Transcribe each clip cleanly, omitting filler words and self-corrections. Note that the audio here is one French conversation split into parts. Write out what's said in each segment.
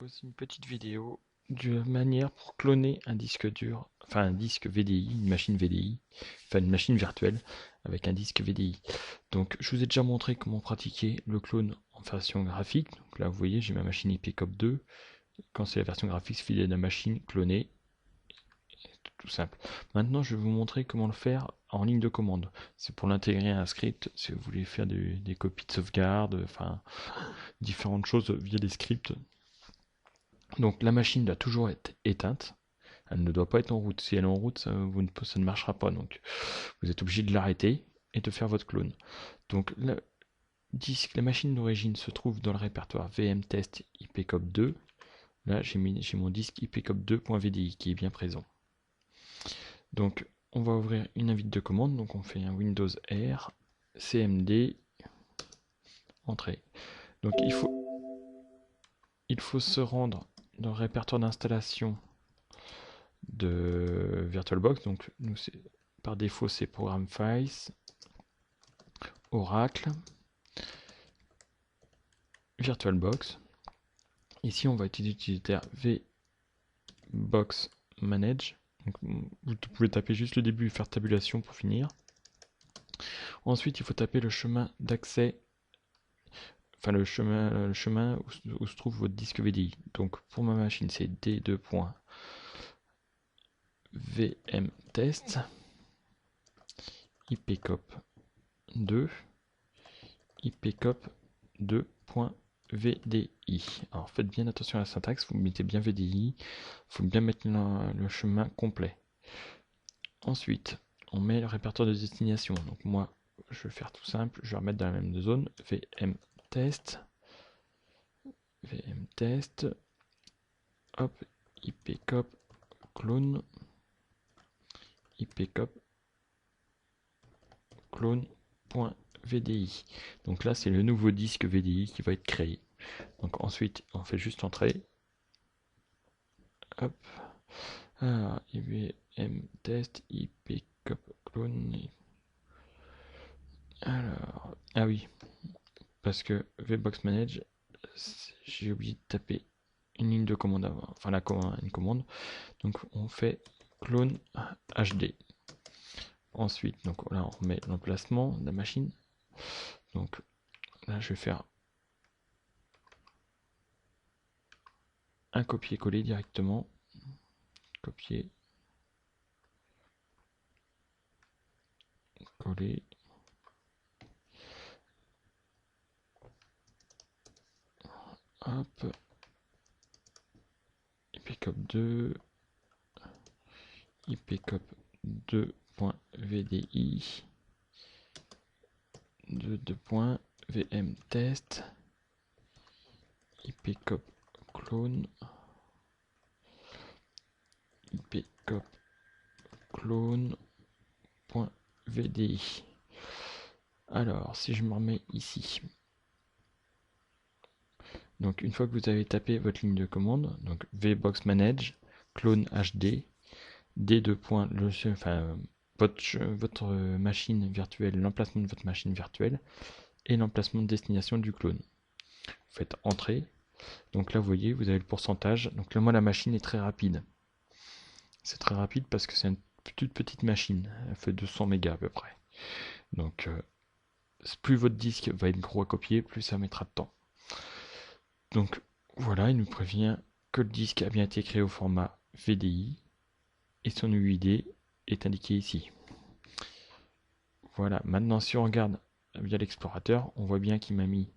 Voici une petite vidéo de manière pour cloner un disque dur, enfin un disque VDI, une machine VDI, enfin une machine virtuelle avec un disque VDI. Donc je vous ai déjà montré comment pratiquer le clone en version graphique. Donc là vous voyez j'ai ma machine IPCOP 2. Quand c'est la version graphique, c'est de la machine clonée, tout simple. Maintenant je vais vous montrer comment le faire en ligne de commande. C'est pour l'intégrer à un script, si vous voulez faire des copies de sauvegarde, enfin différentes choses via des scripts. Donc la machine doit toujours être éteinte. Elle ne doit pas être en route. Si elle est en route, ça ne marchera pas. Donc vous êtes obligé de l'arrêter et de faire votre clone. Donc la machine d'origine se trouve dans le répertoire vmtest ipcop2. Là j'ai mon disque ipcop2.vdi qui est bien présent. Donc on va ouvrir une invite de commande. Donc on fait un Windows R, cmd, entrée. Donc il faut se rendre dans le répertoire d'installation de VirtualBox. Donc nous par défaut c'est Program Files, Oracle, VirtualBox. Ici on va utiliser l'utilitaire VBox Manage. Donc, vous pouvez taper juste le début et faire tabulation pour finir. Ensuite il faut taper le chemin d'accès, enfin le chemin où se trouve votre disque VDI. Donc pour ma machine c'est d2.vmtest ipcop2 ipcop2.vdi. Alors faites bien attention à la syntaxe, vous mettez bien VDI, il faut bien mettre le chemin complet. Ensuite, on met le répertoire de destination. Donc moi, je vais faire tout simple, je vais remettre dans la même zone, vmtest, hop, ipcop clone, ipcop clone.vdi. Donc là, c'est le nouveau disque VDI qui va être créé. Donc ensuite, on fait juste entrer. Hop. Alors, IBM test ipcop clone. Alors, ah oui, parce que VBox Manage, j'ai oublié de taper une ligne de commande avant, enfin une commande. Donc on fait clone HD. Ensuite, donc là on remet l'emplacement de la machine. Donc là je vais faire un copier-coller directement. Copier, coller. Hop. ipcop2, ipcop2.vdi, 2.vmtest, ipcop clone, ipcop clone.vdi. Alors, si je me remets ici, donc une fois que vous avez tapé votre ligne de commande, donc vbox manage, clone hd, d2. Enfin, votre machine virtuelle, l'emplacement de votre machine virtuelle et l'emplacement de destination du clone. Vous faites entrer. Donc là, vous voyez, vous avez le pourcentage. Donc là, moi, la machine est très rapide. C'est très rapide parce que c'est une toute petite machine. Elle fait 200 mégas à peu près. Donc, plus votre disque va être gros à copier, plus ça mettra de temps. Donc voilà, il nous prévient que le disque a bien été créé au format VDI et son UID est indiqué ici. Voilà, maintenant si on regarde via l'explorateur, on voit bien qu'il m'a mis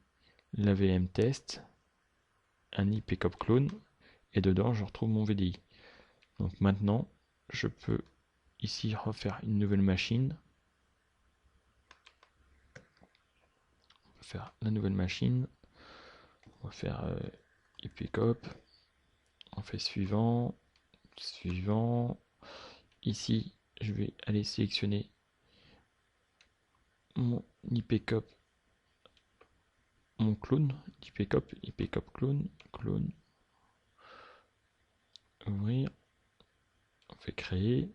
la VM test, un ipcop clone, et dedans je retrouve mon VDI. Donc maintenant, je peux ici refaire une nouvelle machine. On va faire la nouvelle machine. On va faire ipcop. On fait suivant, suivant. Ici, je vais aller sélectionner mon ipcop, mon clone, ipcop clone, clone, ouvrir, on fait créer.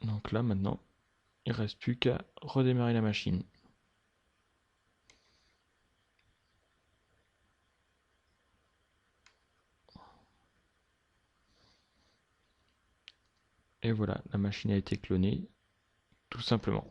Donc là maintenant, Il ne reste plus qu'à redémarrer la machine. Et voilà, la machine a été clonée, tout simplement.